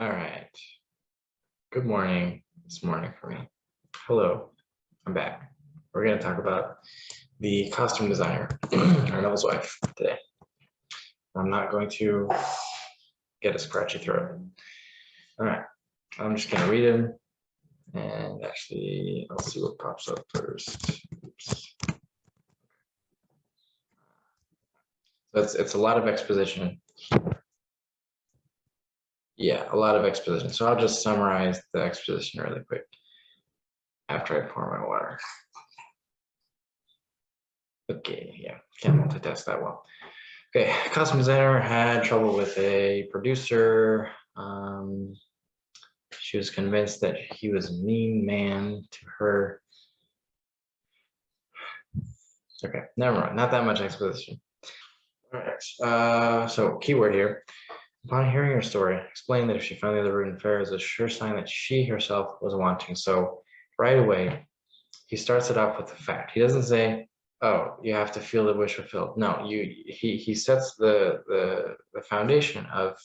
All right. Good morning. This morning for me. Hello. I'm back. We're going to talk about the costume designer, or Neville's wife, today. I'm not going to get a scratchy throat. All right. I'm just going to read them. And actually, I'll see what pops up first. Oops. So it's a lot of exposition. Yeah, a lot of exposition. So I'll just summarize the exposition really quick after I pour my water. Okay, yeah, can't multitask that well. Okay, costume designer had trouble with a producer. She was convinced that he was a mean man to her. Okay, never mind, not that much exposition. All right, so keyword here. Upon hearing her story, explain that if she found the other route in fair is a sure sign that she herself was wanting. So right away, he starts it off with the fact. He doesn't say, "Oh, you have to feel the wish fulfilled." No, he sets the foundation of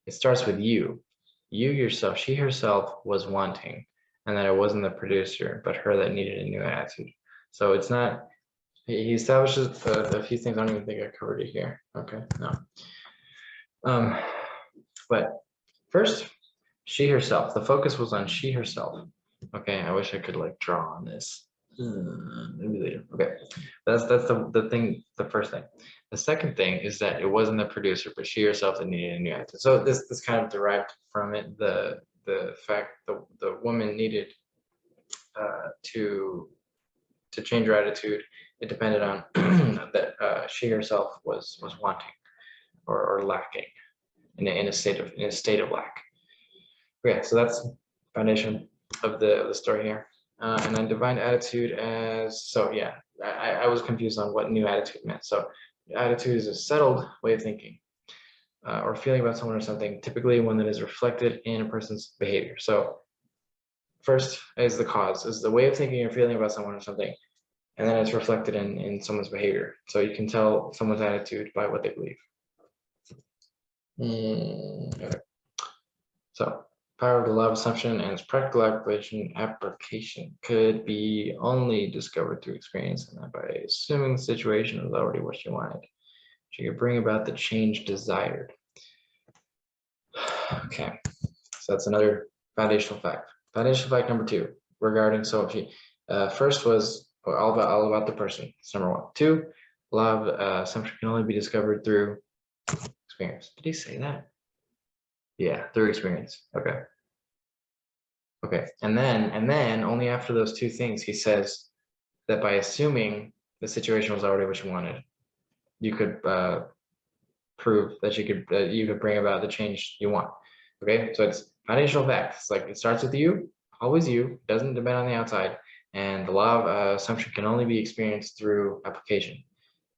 it starts with you. You yourself, she herself was wanting, and that it wasn't the producer, but her that needed a new attitude. So it's not. He establishes a few things. I don't even think I covered it here. Okay, no. But first, she herself. The focus was on she herself. Okay, I wish I could like draw on this. Maybe later. Okay, that's the thing. The first thing. The second thing is that it wasn't the producer, but she herself that needed a new attitude. So this kind of derived from it the fact the woman needed to change her attitude. It depended on that she herself was wanting or lacking in a state of lack. Okay, so that's foundation of the story here. And then divine attitude as, so yeah, I was confused on what new attitude meant. So attitude is a settled way of thinking or feeling about someone or something, typically one that is reflected in a person's behavior. So first is the cause, is the way of thinking or feeling about someone or something, and then it's reflected in someone's behavior. So you can tell someone's attitude by what they believe. Okay. So power of the law of assumption and its practical application could be only discovered through experience, and that by assuming the situation was already what she wanted, she could bring about the change desired. Okay, so that's another foundational fact. Foundational fact number 2 regarding, so she first was all about the person. That's number 1. 2, law of assumption can only be discovered through experience. Did he say that? Yeah, through experience. Okay. Okay, and then only after those 2 things, he says that by assuming the situation was already what you wanted, you could prove that you could bring about the change you want. Okay, so it's foundational facts. Like it starts with you, always you, doesn't depend on the outside, and the law of assumption can only be experienced through application.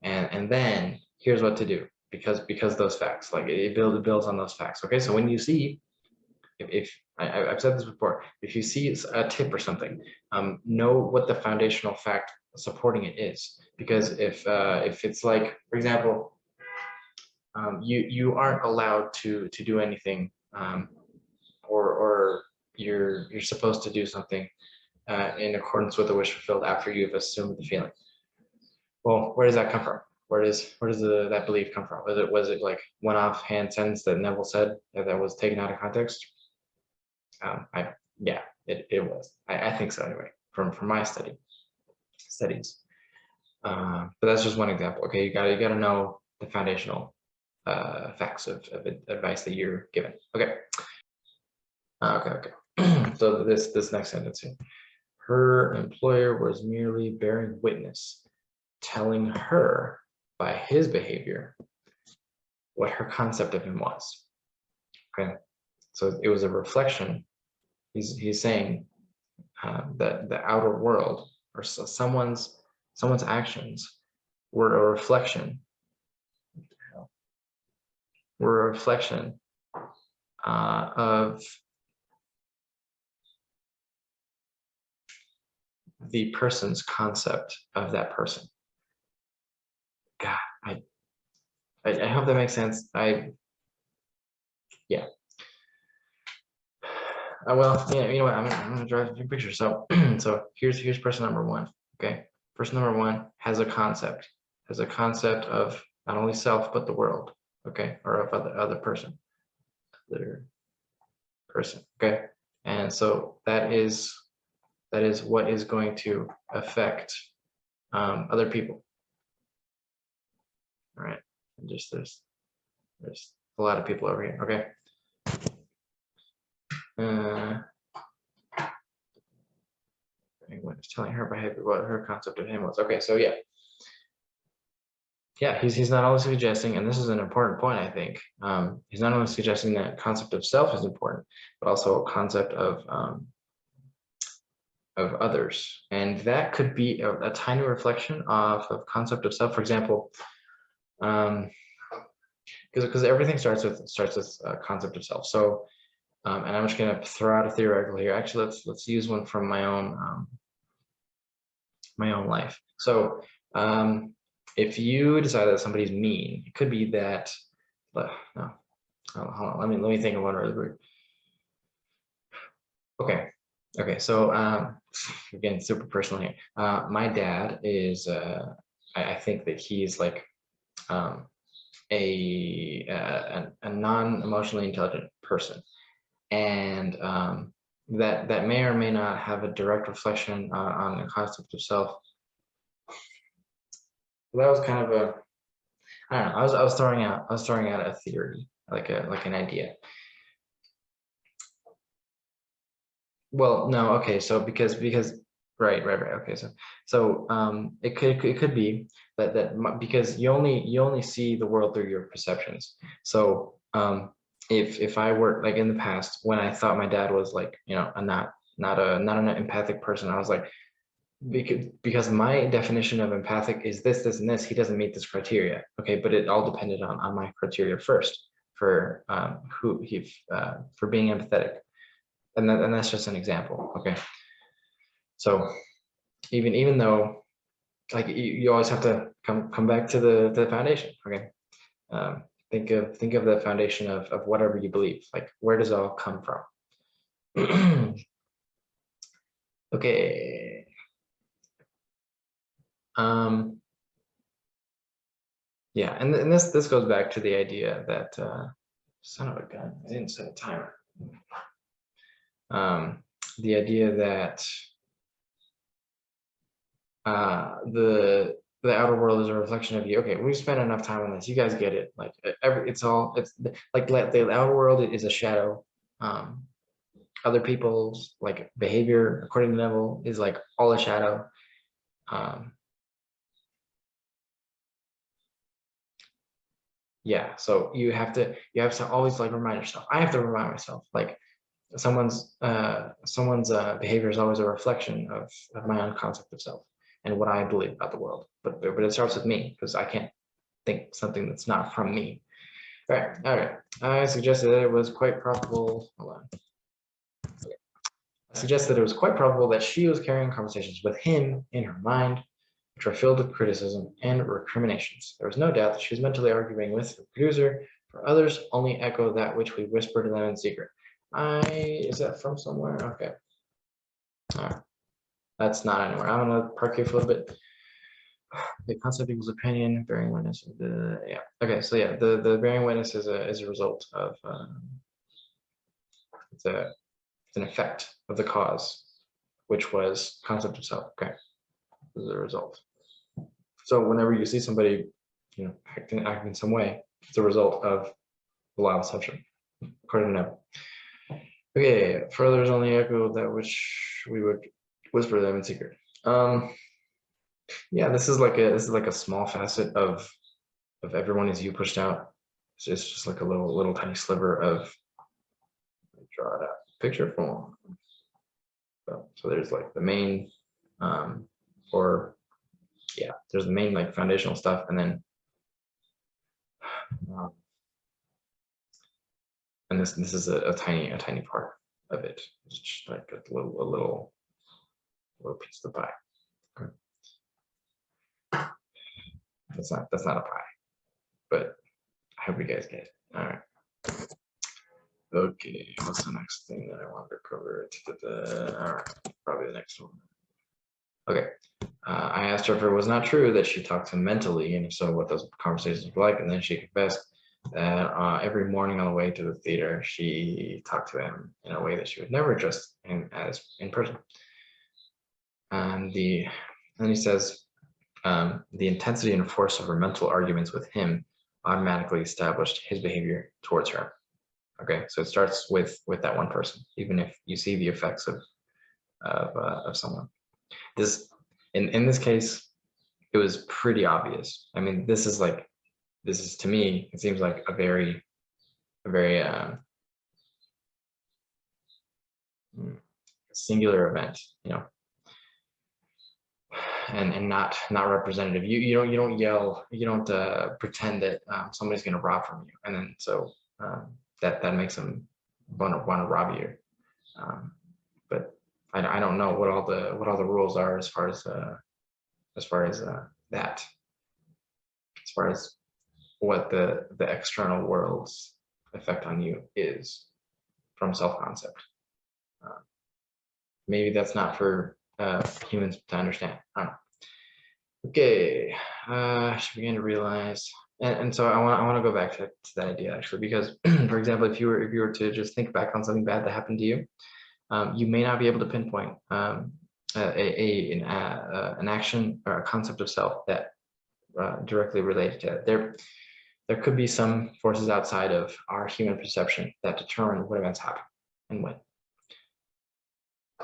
And then here's what to do because those facts, like it builds on those facts. Okay, so when you see, if I've said this before, if you see a tip or something, know what the foundational fact supporting it is. Because if it's like, for example, you aren't allowed to do anything, or you're supposed to do something in accordance with the wish fulfilled after you've assumed the feeling. Well, where does that come from? Where does that belief come from? Was it like one offhand sentence that Neville said that was taken out of context? Yeah, it was. I think so anyway, from my studies. But that's just one example. Okay, you gotta know the foundational facts of advice that you're given. Okay. Okay. So this next sentence here. Her employer was merely bearing witness, telling her by his behavior what her concept of him was. Okay. So it was a reflection. He's saying that the outer world or someone's actions were a reflection of the person's concept of that person. God, I hope that makes sense. Yeah. well, yeah, you know what? I'm gonna draw a few pictures. So, so here's person number one. Okay, person number one has a concept of not only self but the world. Okay, or of other person, other person. Okay, and so that is what is going to affect other people. All right, and just there's a lot of people over here. Okay. When it's telling her behavior, what her concept of him was. Okay, so yeah, he's not only suggesting, and this is an important point, I think. He's not only suggesting that concept of self is important, but also a concept of others, and that could be a tiny reflection of concept of self. For example, because everything starts with concept of self. So, and I'm just going to throw out a theoretical here. Actually, let's use one from my own life. So, if you decide that somebody's mean, it could be that. No, hold on. Let me think of one really quick. Okay. So, again, super personal here. My dad is. I think that he's like a non-emotionally intelligent person, and that may or may not have a direct reflection on the concept of self. That was kind of a, I don't know. I was throwing out a theory, like an idea. Well, no, okay. So because right. Okay. So it could be because you only see the world through your perceptions. So if I were like in the past when I thought my dad was like, you know, not an empathic person, I was like, because my definition of empathic is this and this, he doesn't meet this criteria. Okay, but it all depended on my criteria first for for being empathetic, and that's just an example. Okay, so even though like you always have to come back to the foundation. Okay, think of the foundation of whatever you believe. Like, where does it all come from? Okay. Yeah, and this goes back to the idea that son of a gun, I didn't set a timer. The idea that the outer world is a reflection of you. Okay, we've spent enough time on this. You guys get it. Like it's like the outer world is a shadow. Other people's like behavior, according to Neville, is like all a shadow. Yeah, so you have to always like remind yourself. I have to remind myself like someone's behavior is always a reflection of my own concept of self and what I believe about the world. But it starts with me because I can't think something that's not from me. All right. I suggested that it was quite probable. Hold on. Okay. I suggested it was quite probable that she was carrying conversations with him in her mind, which were filled with criticism and recriminations. There was no doubt that she was mentally arguing with the producer. For others, only echo that which we whispered to them in secret. Is that from somewhere? Okay. All right. That's not anywhere. I'm gonna park here for a little bit. The concept equals opinion, bearing witness. Yeah. Okay. So yeah, the bearing witness is a result of it's an effect of the cause, which was concept of self. Okay. This is a result. So whenever you see somebody, you know, acting in some way, it's a result of the law of assumption, according to Neville. Okay, further is only echo that which we would whisper them in secret. Yeah, this is like a small facet of everyone as you pushed out. It's just like a little tiny sliver of draw it out picture form. So there's like the main or yeah, there's the main like foundational stuff, and then and this is a tiny part of it. It's just like a little piece of the pie. Okay. That's not a pie, but I hope you guys get it. All right. Okay, what's the next thing that I wanted to cover? All right, probably the next one. Okay, I asked her if it was not true that she talked to him mentally, and if so, what those conversations were like. And then she confessed that every morning on the way to the theater, she talked to him in a way that she would never address him as in person. And then he says, the intensity and force of her mental arguments with him automatically established his behavior towards her. Okay, so it starts with that one person, even if you see the effects of someone. This in this case, it was pretty obvious. I mean, this is to me, it seems like a very singular event, and not representative. You don't yell, you don't pretend that somebody's going to rob from you, and then so that makes them want to rob you. But I don't know what all the rules are as far as that, as far as what the external world's effect on you is from self-concept. Maybe that's not for humans to understand. I don't know. Okay, she began to realize, and so I want to go back to that idea actually, because for example, if you were to just think back on something bad that happened to you, you may not be able to pinpoint an action or a concept of self that directly related to it. There could be some forces outside of our human perception that determine what events happen and when.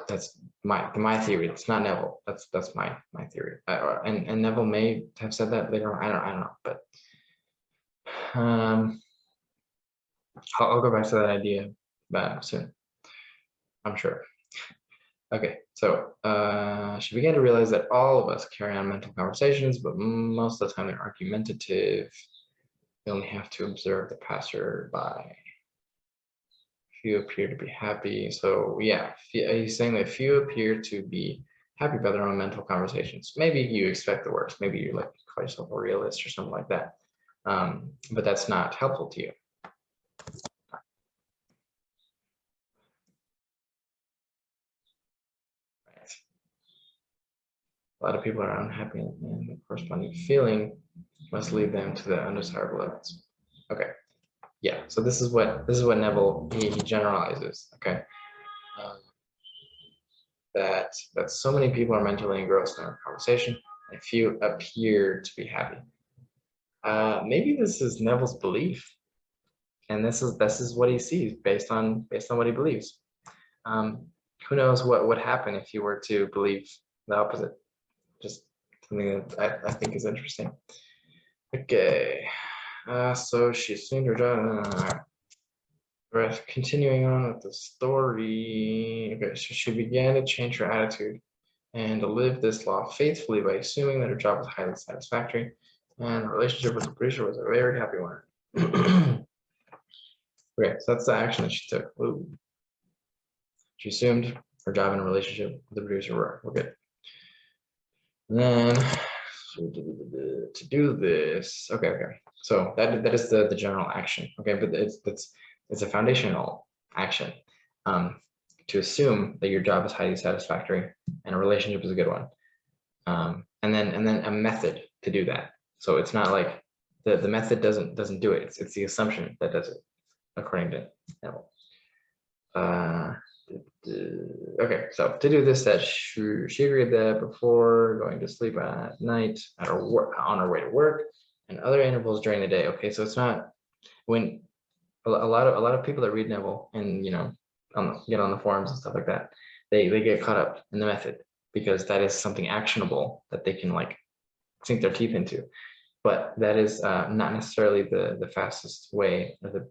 That's my theory. It's not Neville. That's my theory. And Neville may have said that later on. I don't know. But I'll go back to that idea soon, I'm sure. Okay, so she began to realize that all of us carry on mental conversations, but most of the time they're argumentative. You only have to observe the passerby. Few appear to be happy. So yeah, he's saying that few appear to be happy about their own mental conversations. Maybe you expect the worst. Maybe you like call yourself a realist or something like that. But that's not helpful to you. Right. A lot of people are unhappy, and the corresponding feeling must lead them to the undesirable levels. Okay. Yeah, so this is what Neville he generalizes. Okay, that so many people are mentally engrossed in our conversation, and few appear to be happy. Maybe this is Neville's belief, and this is what he sees based on what he believes. Who knows what would happen if you were to believe the opposite? Just something that I think is interesting. Okay. So she assumed her job. Right, continuing on with the story. Okay, so she began to change her attitude and to live this law faithfully by assuming that her job was highly satisfactory and the relationship with the producer was a very happy one. Okay, so that's the action that she took. Ooh. She assumed her job and relationship with the producer were good. And then to do this, okay. So that is the general action. Okay, but it's a foundational action. To assume that your job is highly satisfactory and a relationship is a good one. And then a method to do that. So it's not like the method doesn't do it. It's the assumption that does it, according to Neville. Okay, so to do this, that she agreed that before going to sleep at night, on her way to work, and other intervals during the day. Okay, so it's not when a lot of people that read Neville and get on the forums and stuff like that, they get caught up in the method because that is something actionable that they can like sink their teeth into. But that is not necessarily the fastest way or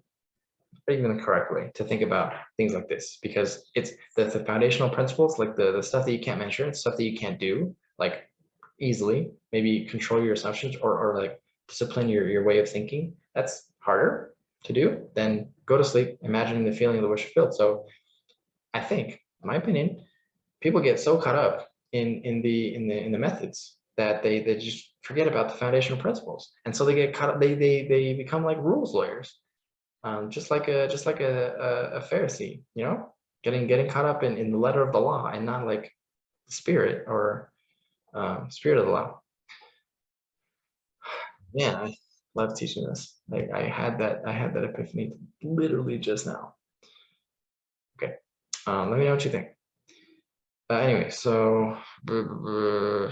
even the correct way to think about things like this, because it's the foundational principles, like the stuff that you can't measure and stuff that you can't do like easily, maybe control your assumptions or like discipline your way of thinking. That's harder to do than go to sleep imagining the feeling of the wish fulfilled. So I think, in my opinion, people get so caught up in the methods that they just forget about the foundational principles, and so they get caught up. They become like rules lawyers. just like a Pharisee, you know, getting caught up in the letter of the law and not like the spirit or spirit of the law. Man, I love teaching this. Like I had that epiphany literally just now. Okay, let me know what you think. Anyway, so going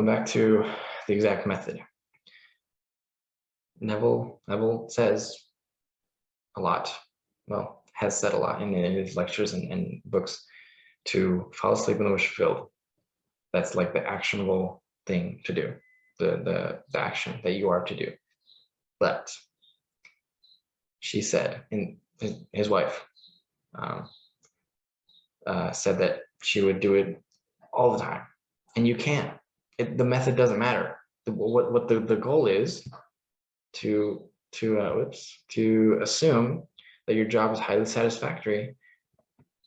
back to the exact method. Neville says a lot, well, has said a lot in his lectures and books to fall asleep when the wish fulfilled. That's like the actionable thing to do, the action that you are to do. But she said, and his wife said that she would do it all the time, and you can't. The method doesn't matter. What the goal is to assume that your job is highly satisfactory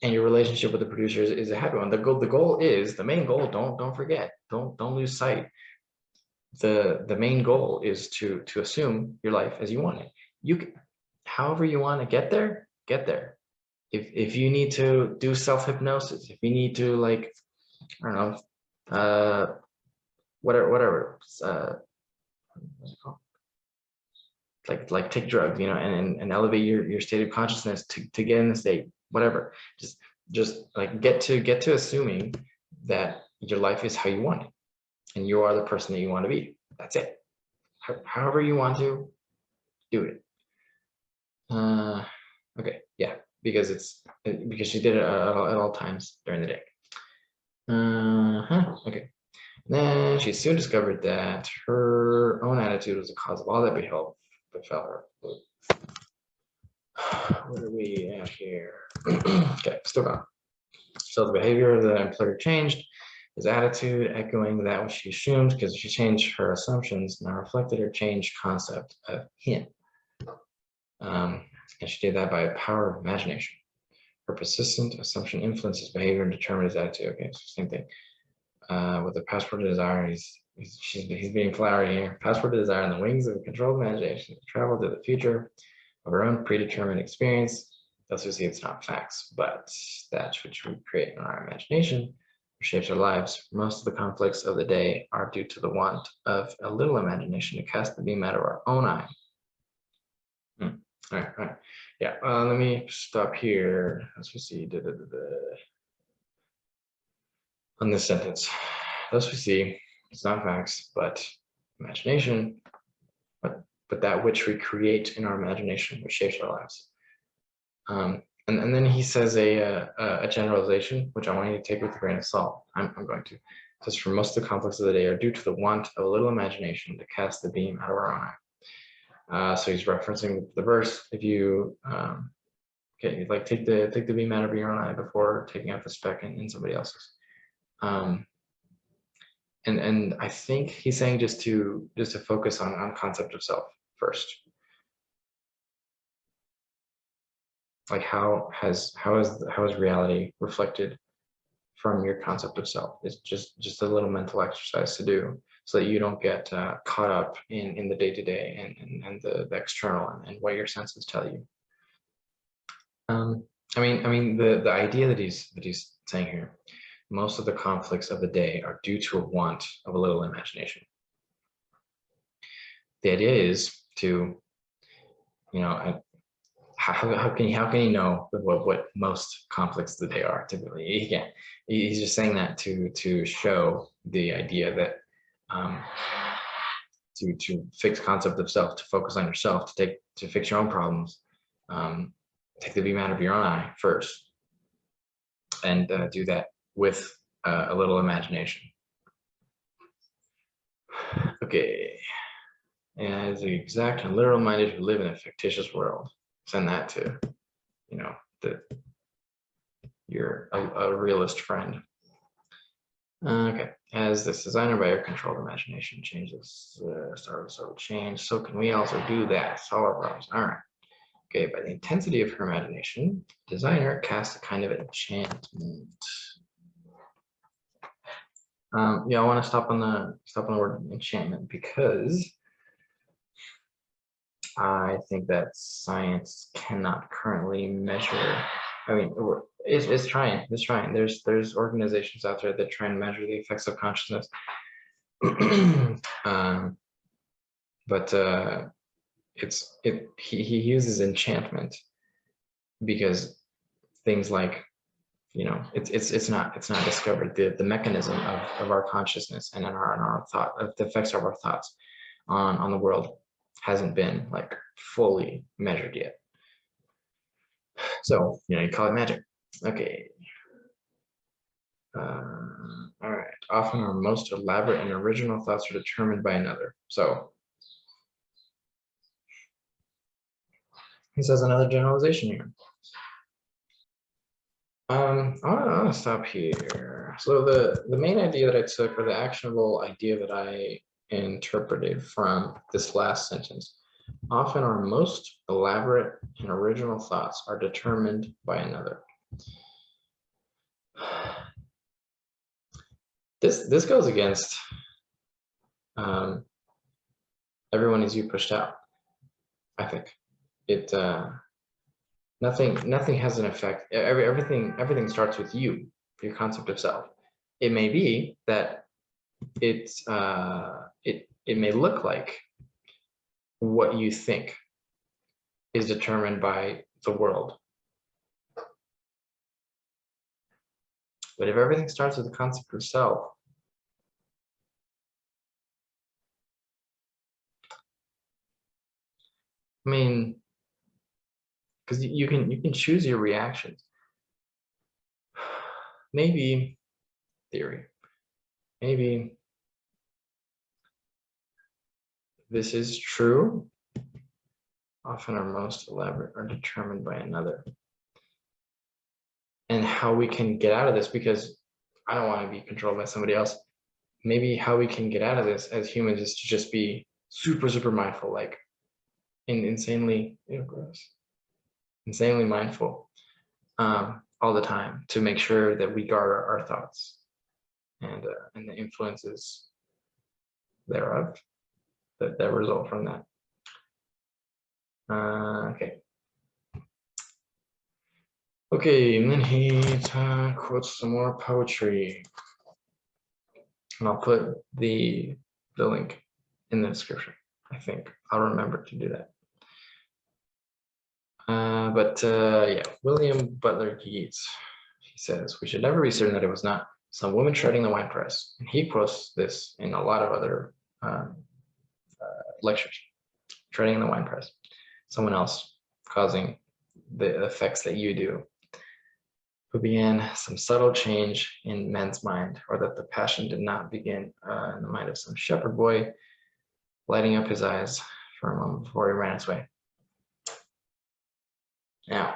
and your relationship with the producers is a happy one. The goal is the main goal. Don't forget. Don't lose sight. The main goal is to assume your life as you want it. You can, however you want to get there, get there. If you need to do self-hypnosis, if you need to, like, I don't know, whatever, what's it called? Like take drugs, you know, and elevate your state of consciousness to get in the state, whatever. Just like get to assuming that your life is how you want it, and you are the person that you want to be. That's it. However you want to do it. Okay, yeah, because she did it at all times during the day. Okay. Then she soon discovered that her own attitude was the cause of all that befell her. What are we at here? Okay, still gone. So the behavior of the employer changed, his attitude echoing that which she assumed, because she changed her assumptions, now reflected her changed concept of him. And she did that by a power of imagination. Her persistent assumption influenced his behavior and determined his attitude. Okay, so same thing. With the passport of desire, he's being flowery here. Passport of desire on the wings of a controlled imagination, travel to the future of our own predetermined experience. Thus we see it's not facts, but that which we create in our imagination shapes our lives. Most of the conflicts of the day are due to the want of a little imagination to cast the beam out of our own eye. All right. Yeah, let me stop here. Let's see. On this sentence, thus we see it's not facts, but imagination, but that which we create in our imagination, which shapes our lives. And then he says a generalization, which I want you to take with a grain of salt. I'm going to. It says, for most of the conflicts of the day are due to the want of a little imagination to cast the beam out of our own eye. So he's referencing the verse. If you okay, like take the beam out of your own eye before taking out the speck in somebody else's. And I think he's saying just to focus on concept of self first. Like how has reality reflected from your concept of self? It's just a little mental exercise to do so that you don't get caught up in the day-to-day and the external and what your senses tell you. I mean the idea that he's saying here, most of the conflicts of the day are due to a want of a little imagination. The idea is to, you know, how can you know what most conflicts of the day are typically? He can't. He's just saying that to show the idea that to fix concept of self, to focus on yourself, to fix your own problems, take the beam out of your own eye first, and do that with a little imagination. Okay, as the exact and literal minded who live in a fictitious world, send that to, you know, you're a realist friend. Okay, as this designer by your controlled imagination changes, start with change, so can we also do that, solve our problems. All right. Okay, by the intensity of her imagination, designer casts a kind of enchantment. Yeah, I want to stop on the word enchantment because I think that science cannot currently measure. I mean, it's trying. It's trying. There's organizations out there that try and measure the effects of consciousness. um, but he uses enchantment because things like, you know, it's not discovered the mechanism of our consciousness and in our thought, of the effects of our thoughts on the world hasn't been like fully measured yet. So, you know, you call it magic. Okay. All right. Often our most elaborate and original thoughts are determined by another. So he says another generalization here. I'll stop here. So the main idea that I took, or the actionable idea that I interpreted from this last sentence, often our most elaborate and original thoughts are determined by another. This goes against everyone is you pushed out. I think it nothing has an effect. Everything starts with you, your concept of self. It may be that it may look like what you think is determined by the world. But if everything starts with the concept of self, I mean, because you can choose your reactions. Maybe theory. Maybe this is true. Often our most elaborate are determined by another. And how we can get out of this, because I don't want to be controlled by somebody else. Maybe how we can get out of this as humans is to just be super mindful, like insanely, gross, insanely mindful all the time, to make sure that we guard our thoughts and the influences thereof that result from that. Okay, and then he quotes some more poetry, and I'll put the link in the description. I think I'll remember to do that. Yeah, William Butler Yeats, he says, we should never be certain that it was not some woman treading the wine press. And he quotes this in a lot of other lectures. Treading the wine press, someone else causing the effects that you do, who began some subtle change in men's mind, or that the passion did not begin in the mind of some shepherd boy, lighting up his eyes for a moment before he ran his way. Now,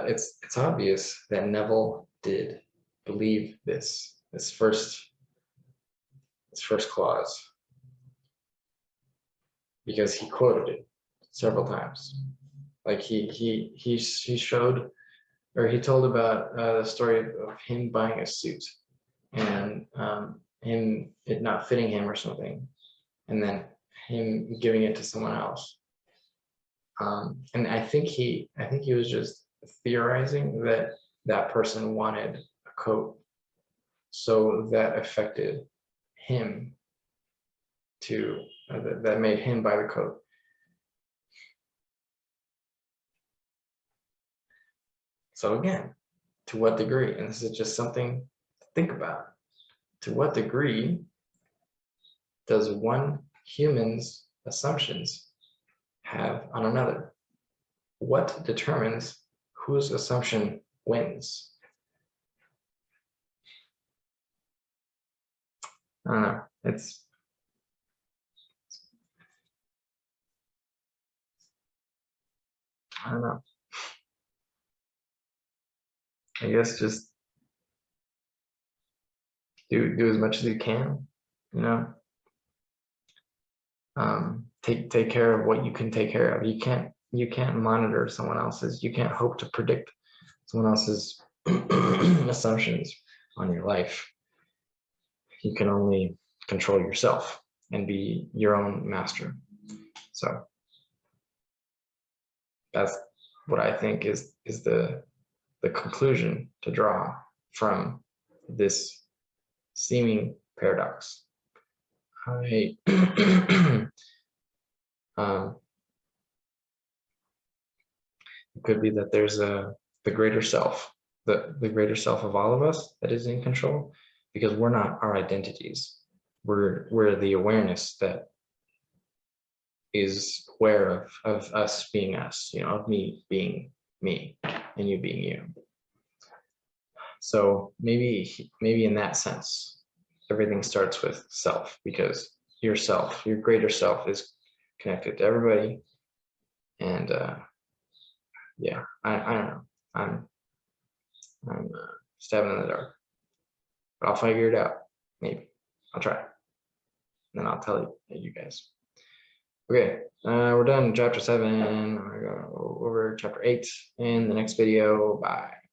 it's obvious that Neville did believe this first clause, because he quoted it several times. Like he showed, or he told about the story of him buying a suit and it not fitting him or something, and then him giving it to someone else. And I think he was just theorizing that that person wanted a coat, so that affected him to that made him buy the coat. So again, to what degree, and this is just something to think about, to what degree does one human's assumptions have on another? What determines whose assumption wins? I don't know. I don't know. I guess just do as much as you can, you know. Take care of what you can take care of. You can't monitor someone else's. You can't hope to predict someone else's assumptions on your life. You can only control yourself and be your own master. So that's what I think is the conclusion to draw from this seeming paradox. I it could be that there's the greater self, the greater self of all of us that is in control, because we're not our identities. We're the awareness that is aware of us being us, of me being me and you being you. So maybe in that sense, everything starts with self, because yourself, your greater self, is connected to everybody. And yeah, I don't know. I'm stabbing in the dark, but I'll figure it out. Maybe I'll try, and then I'll tell you guys. Okay, we're done chapter 7. I'm gonna go over chapter 8 in the next video. Bye.